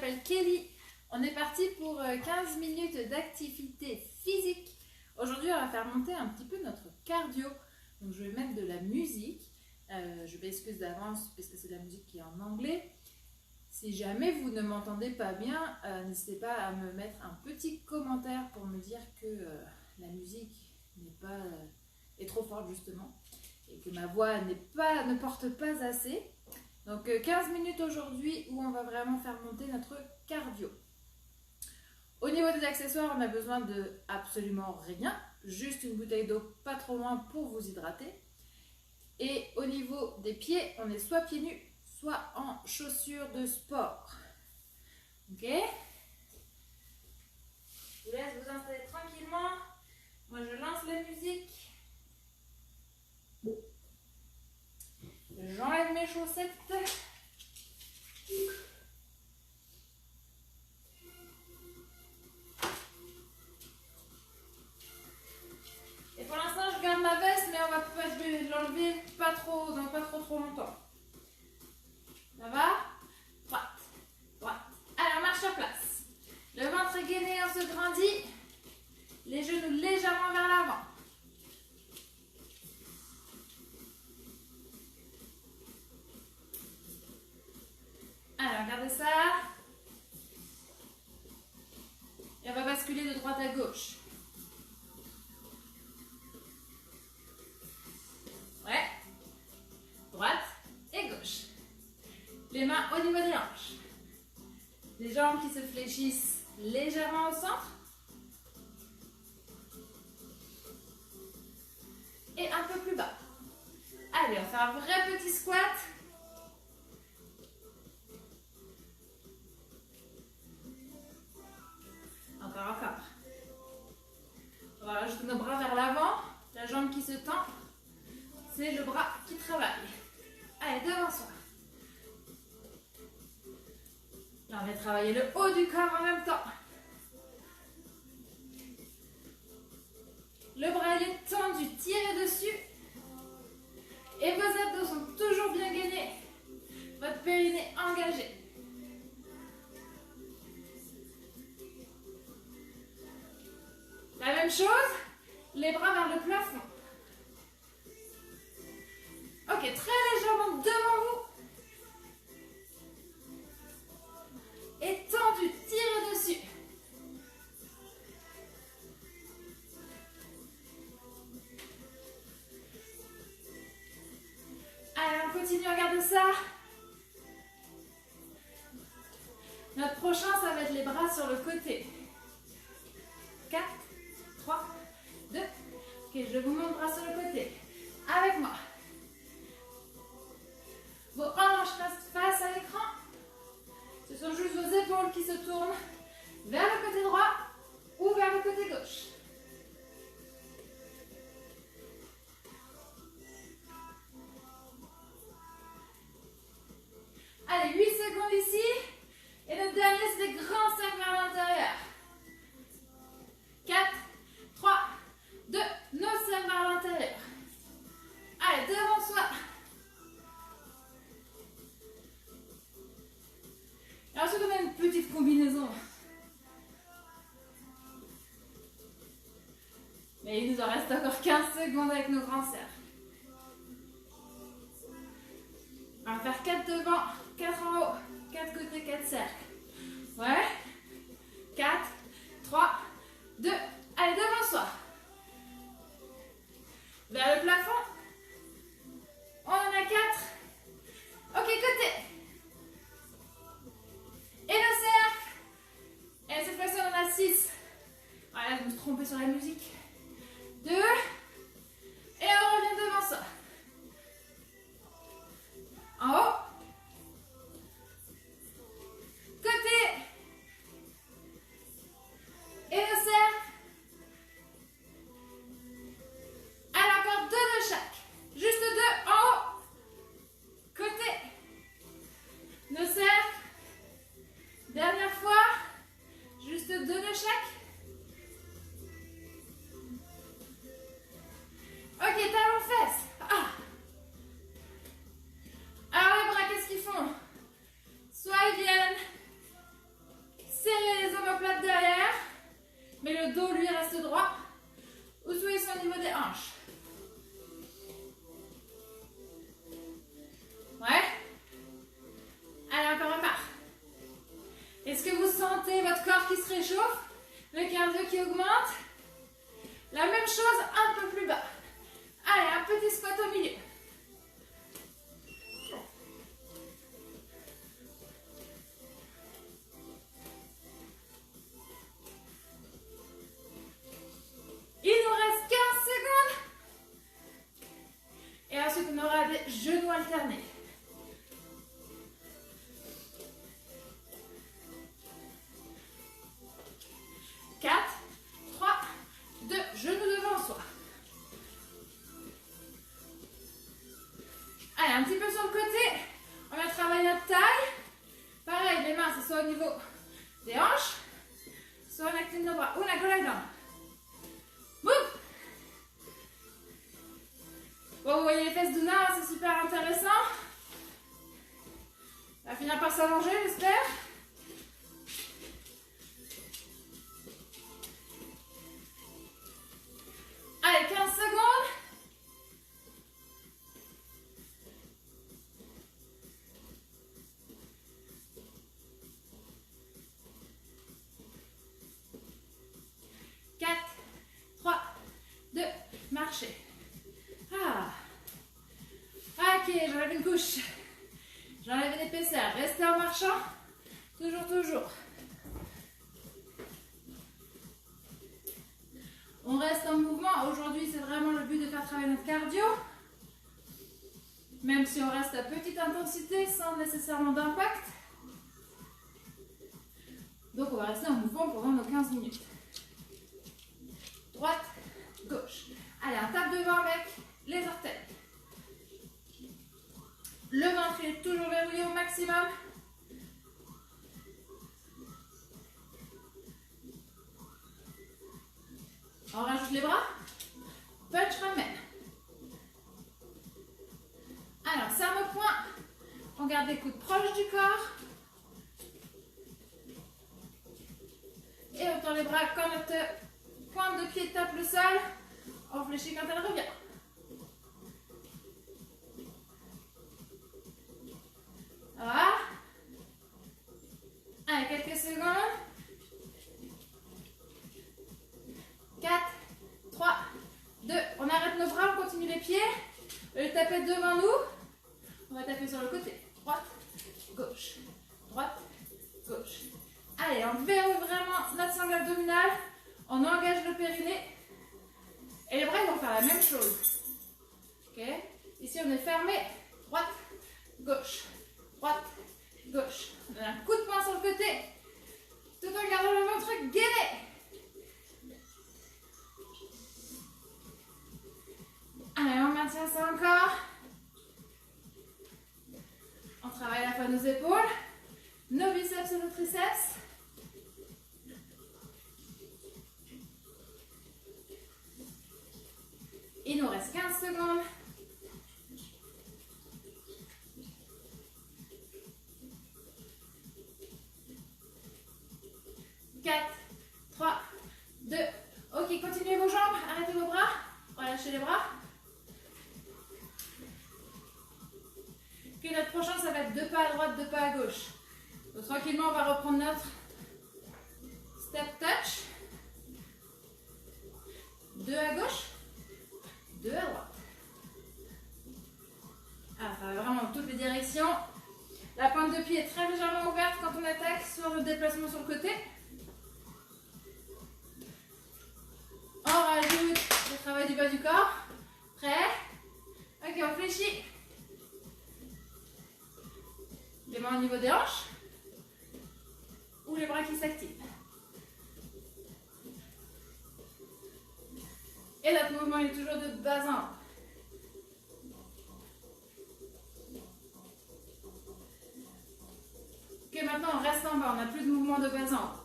m'appelle Kelly. On est parti pour 15 minutes d'activité physique. Aujourd'hui, on va faire monter un petit peu notre cardio. Donc, je vais mettre de la musique. Je m'excuse d'avance parce que c'est de la musique qui est en anglais. Si jamais vous ne m'entendez pas bien, n'hésitez pas à me mettre un petit commentaire pour me dire que la musique est trop forte justement et que ma voix ne porte pas assez. Donc 15 minutes aujourd'hui où on va vraiment faire monter notre cardio. Au niveau des accessoires, on a besoin de absolument rien, juste une bouteille d'eau pas trop loin pour vous hydrater. Et au niveau des pieds, on est soit pieds nus, soit en chaussures de sport. Ok? Je vous laisse vous installer tranquillement. Moi, je lance la musique. J'enlève mes chaussettes. Et pour l'instant, je garde ma veste, mais je vais l'enlever pas trop longtemps. Ça va? Droite, droite. Alors, marche sur place. Le ventre est gainé, on se grandit. Les genoux légèrement vers l'avant. Alors, regardez ça. Et on va basculer de droite à gauche. Ouais. Droite et gauche. Les mains au niveau des hanches. Les jambes qui se fléchissent légèrement au centre. Et un peu plus bas. Allez, on va faire un vrai petit squat. Encore. On va rajouter nos bras vers l'avant. La jambe qui se tend, c'est le bras qui travaille. Allez, devant soi. Là, on va travailler le haut du corps en même temps. Le bras il est tendu, tirez dessus. Et vos abdos sont toujours bien gainés. Votre périnée engagé. La même chose, les bras vers le plafond. Ok, très légèrement devant vous. Et tendu, tirez dessus. Allez, on continue, regardez ça. Notre prochain, ça va être les bras sur le côté. 4, 3, 2. Ok, je vous montre bras sur le côté. Avec moi. Vos hanches restent face à l'écran. Ce sont juste vos épaules qui se tournent vers le côté droit ou vers le côté gauche. Allez, 8 secondes ici. Et le dernier, c'est des grands cercles vers l'intérieur. 4, 3, 2, nos cercles vers l'intérieur. Allez, devant soi. Et ensuite, on a une petite combinaison. Mais il nous en reste encore 15 secondes avec nos grands cercles. On va faire 4 devant, 4 en haut, 4 côtés, 4 cercles. Ouais. 4, 3, 2, allez, devant soi. Vers le plafond. On en a 4. Ok, côté. Et le cercle. Et cette fois-ci, on en a 6. Voilà, je me suis trompée sur la musique. 2. Et on revient devant soi. En haut. Côté. Et le cercle. Alors encore 2 de chaque. sentez votre corps qui se réchauffe, le cardio qui augmente. La même chose un peu plus bas. Allez, un petit squat au milieu. Il nous reste 15 secondes. Et ensuite, on aura des genoux alternés. Genoux devant soi. Allez, un petit peu sur le côté. On va travailler notre taille. Pareil, les mains, c'est soit au niveau des hanches, soit on active nos bras. Una con la jambe. Boum. Bon, vous voyez les fesses d'Una, c'est super intéressant. On va finir par s'allonger, j'espère. Allez, 15 secondes. Quatre, 3, 2, marchez. Ah. Ok, j'enlève une couche. J'enlève une épaisseur. Restez en marchant. Toujours, toujours. On reste en mouvement. Aujourd'hui, c'est vraiment le but de faire travailler notre cardio. Même si on reste à petite intensité, sans nécessairement d'impact. Donc, on va rester en mouvement pendant nos 15 minutes. Droite, gauche. Allez, un tape devant avec les orteils. Le ventre est toujours verrouillé au maximum. On rajoute les bras. Punch, ramène. Alors, serre au point. On garde les coudes proches du corps. Et on tend les bras quand notre pointe de pied tape le sol. On fléchit quand elle revient. Voilà. Allez, quelques secondes. 4, 3, 2. On arrête nos bras, on continue les pieds. On va les taper devant nous. On va taper sur le côté. Droite, gauche. Droite, gauche. Allez, on verrouille vraiment notre sangle abdominale. On engage le périnée. Et les bras, ils vont faire la même chose. Ok? Ici, on est fermé. Droite, gauche. Droite, gauche. On donne un coup de poing sur le côté. Tout en gardant le ventre gainé. Allez, on maintient ça encore. On travaille à la fois nos épaules, nos biceps et nos triceps. Il nous reste 15 secondes. Quatre, 3, 2. Ok, continuez vos jambes, arrêtez vos bras, relâchez les bras. Puis notre prochain, ça va être 2 pas à droite, 2 pas à gauche. Donc tranquillement, on va reprendre notre step touch. 2 à gauche, 2 à droite. Ah, ça va vraiment dans toutes les directions. La pointe de pied est très légèrement ouverte quand on attaque sur le déplacement sur le côté. On rajoute le travail du bas du corps. Prêt? Ok, on fléchit. Les mains au niveau des hanches. Ou les bras qui s'activent. Et notre mouvement est toujours de bas en haut. Ok, maintenant on reste en bas, on n'a plus de mouvement de bas en haut.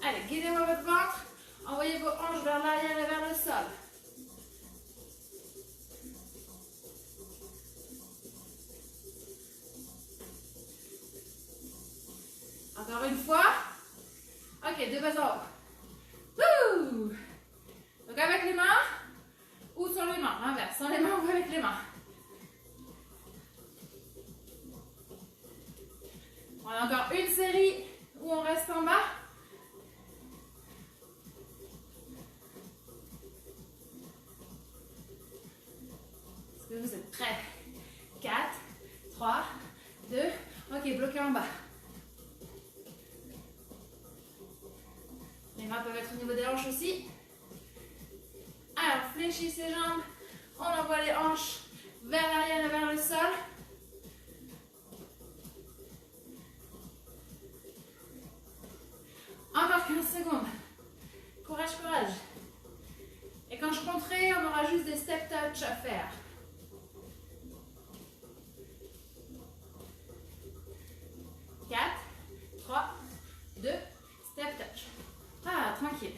Allez, guidez-moi votre ventre, envoyez vos hanches vers l'arrière et vers le sol. Encore une fois. Ok, de bas en haut. Wouh! Donc avec les mains ou sans les mains, l'inverse, sans les mains ou avec les mains. On a encore une série où on reste en bas. Est-ce que vous êtes prêts? 4, 3, 2, ok, bloqué en bas. Les mains peuvent être au niveau des hanches aussi. Alors, fléchissez les jambes. On envoie les hanches vers l'arrière et vers le sol. Encore 15 secondes. Courage, courage. Et quand je compterai, on aura juste des step touch à faire. 4, 3, 2, step touch. Ah, tranquille.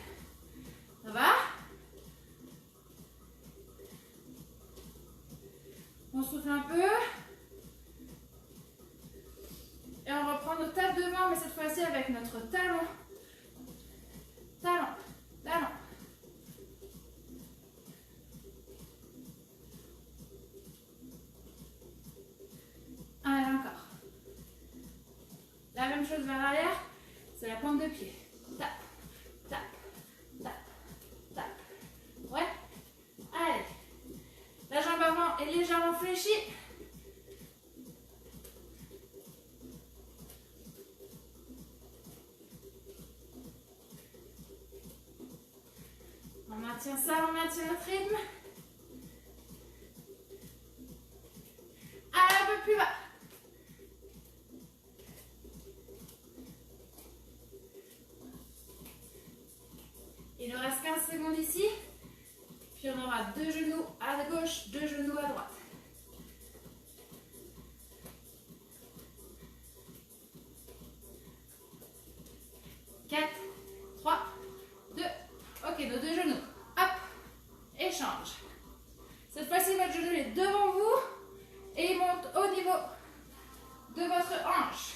Ça va? On souffle un peu. Et on reprend nos tapes devant, mais cette fois-ci avec notre talon. Talon, talon. Allez, encore. La même chose vers l'arrière, c'est la pointe de pied. Tape, tape, tape, tape. Ouais. Allez. La jambe avant est légèrement fléchie. On maintient ça, on maintient notre rythme. Allez, un peu plus bas. Il nous reste 15 secondes ici. Puis on aura 2 genoux à gauche, 2 genoux à droite. Quatre, 3, 2. Ok, nos 2 genoux. Hop. Échange. Cette fois-ci, votre genou est devant vous et il monte au niveau de votre hanche.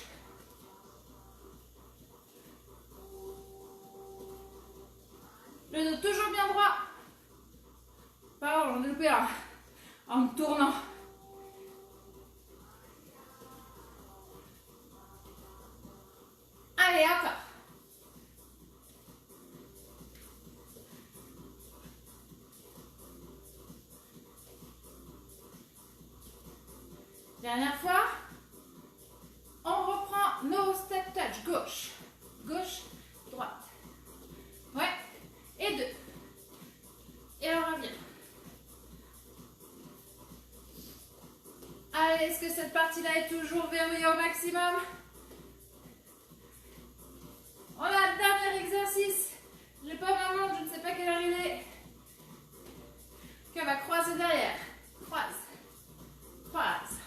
Le dos toujours bien droit. Pardon, on a loupé un. En me tournant. Allez, encore. Dernière fois. On reprend nos step touch. Gauche, gauche, droite. Ouais. Et 2. Et on revient. Allez, est-ce que cette partie-là est toujours verrouillée au maximum? On a le dernier exercice. Je n'ai pas ma montre, je ne sais pas quelle heure il est. On va croiser derrière. Croise. Croise.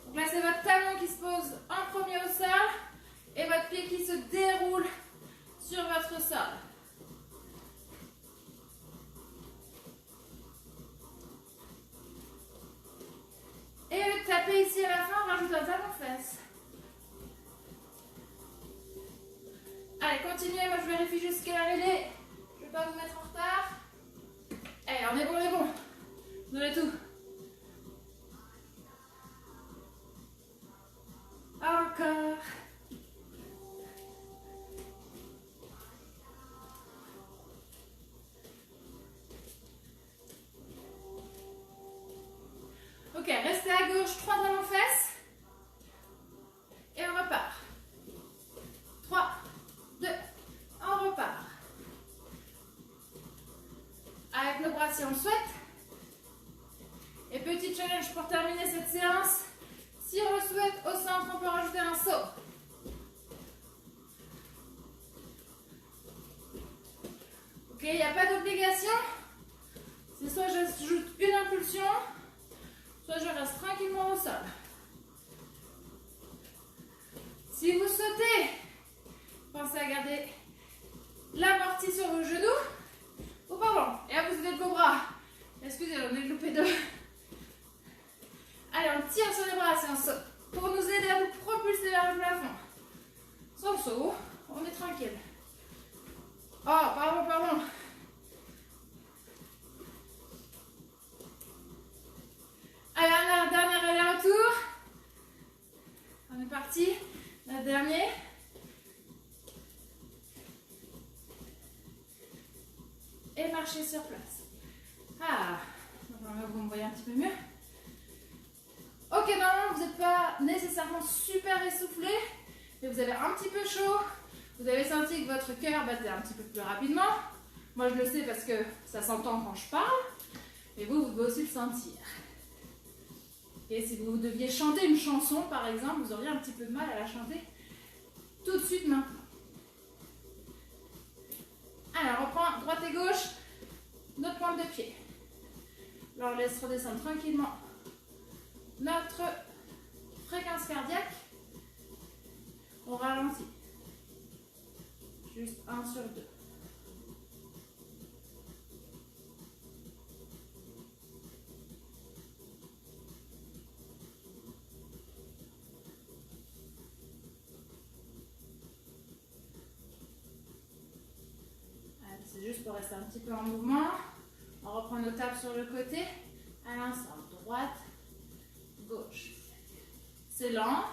Donc là, c'est votre talon qui se pose en premier au sol et votre pied qui se déroule sur votre sol. Et au lieu de taper ici à la fin, on rajoute un talon-fesse. Allez, continuez, moi je vérifie juste quelle heure il est. Je ne vais pas vous mettre en retard. Allez, on est bon, on est bon. Donnez tout. Encore. Ok, restez à gauche, 3 talons-fesses. Et on repart. 3, 2, on repart. Avec nos bras si on le souhaite. Et petit challenge pour terminer cette séance. Si on le souhaite, au centre, on peut rajouter un saut. Ok, il n'y a pas d'obligation. C'est soit j'ajoute une impulsion, soit je reste tranquillement au sol. Si vous sautez, pensez à garder l'amorti sur vos genoux. Oh pardon, et là vous avez vos bras. Excusez-moi, on est loupé 2. Allez, on tire sur les bras, c'est un saut. Pour nous aider à vous propulser vers le plafond. Sans saut, on est tranquille. Oh, pardon, pardon. Allez, un dernier aller-retour. On est parti. Le dernier. Et marchez sur place. Ah, vous me voyez un petit peu mieux. Ok, normalement, vous n'êtes pas nécessairement super essoufflé, mais vous avez un petit peu chaud. Vous avez senti que votre cœur battait un petit peu plus rapidement. Moi, je le sais parce que ça s'entend quand je parle. Et vous devez aussi le sentir. Et si vous deviez chanter une chanson, par exemple, vous auriez un petit peu de mal à la chanter tout de suite maintenant. Alors, on reprend droite et gauche, notre pointe de pied. Là, on laisse redescendre tranquillement notre fréquence cardiaque. On ralentit. Juste 1 sur 2. C'est juste pour rester un petit peu en mouvement. On reprend nos tapes sur le côté. À l'instant, droite, gauche. C'est lent.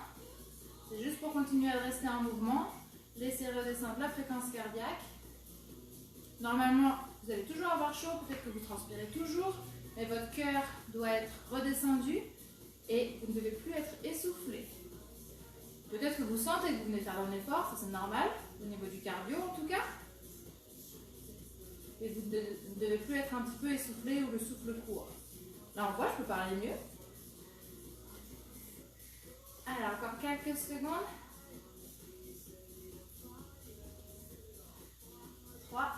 C'est juste pour continuer à rester en mouvement. Laissez redescendre la fréquence cardiaque. Normalement, vous allez toujours avoir chaud. Peut-être que vous transpirez toujours. Mais votre cœur doit être redescendu. Et vous ne devez plus être essoufflé. Peut-être que vous sentez que vous venez faire un effort. Ça, c'est normal. Au niveau du cardio, en tout cas. Et vous ne devez plus être un petit peu essoufflé ou le souffle court. Là, on voit, je peux parler mieux. Alors, encore quelques secondes. 3,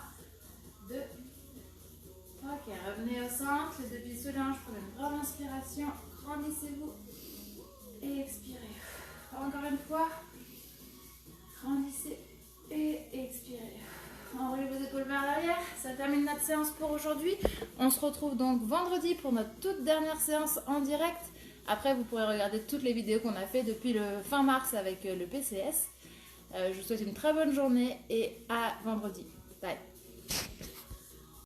2. Ok, revenez au centre. Les deux pieds se lâchent. Prenez une grande inspiration. Grandissez-vous. Et expirez. Encore une fois. Grandissez et expirez. Enroulez vos épaules vers l'arrière. Ça termine notre séance pour aujourd'hui. On se retrouve donc vendredi pour notre toute dernière séance en direct. Après, vous pourrez regarder toutes les vidéos qu'on a fait depuis le fin mars avec le PCS. Je vous souhaite une très bonne journée et à vendredi. Bye.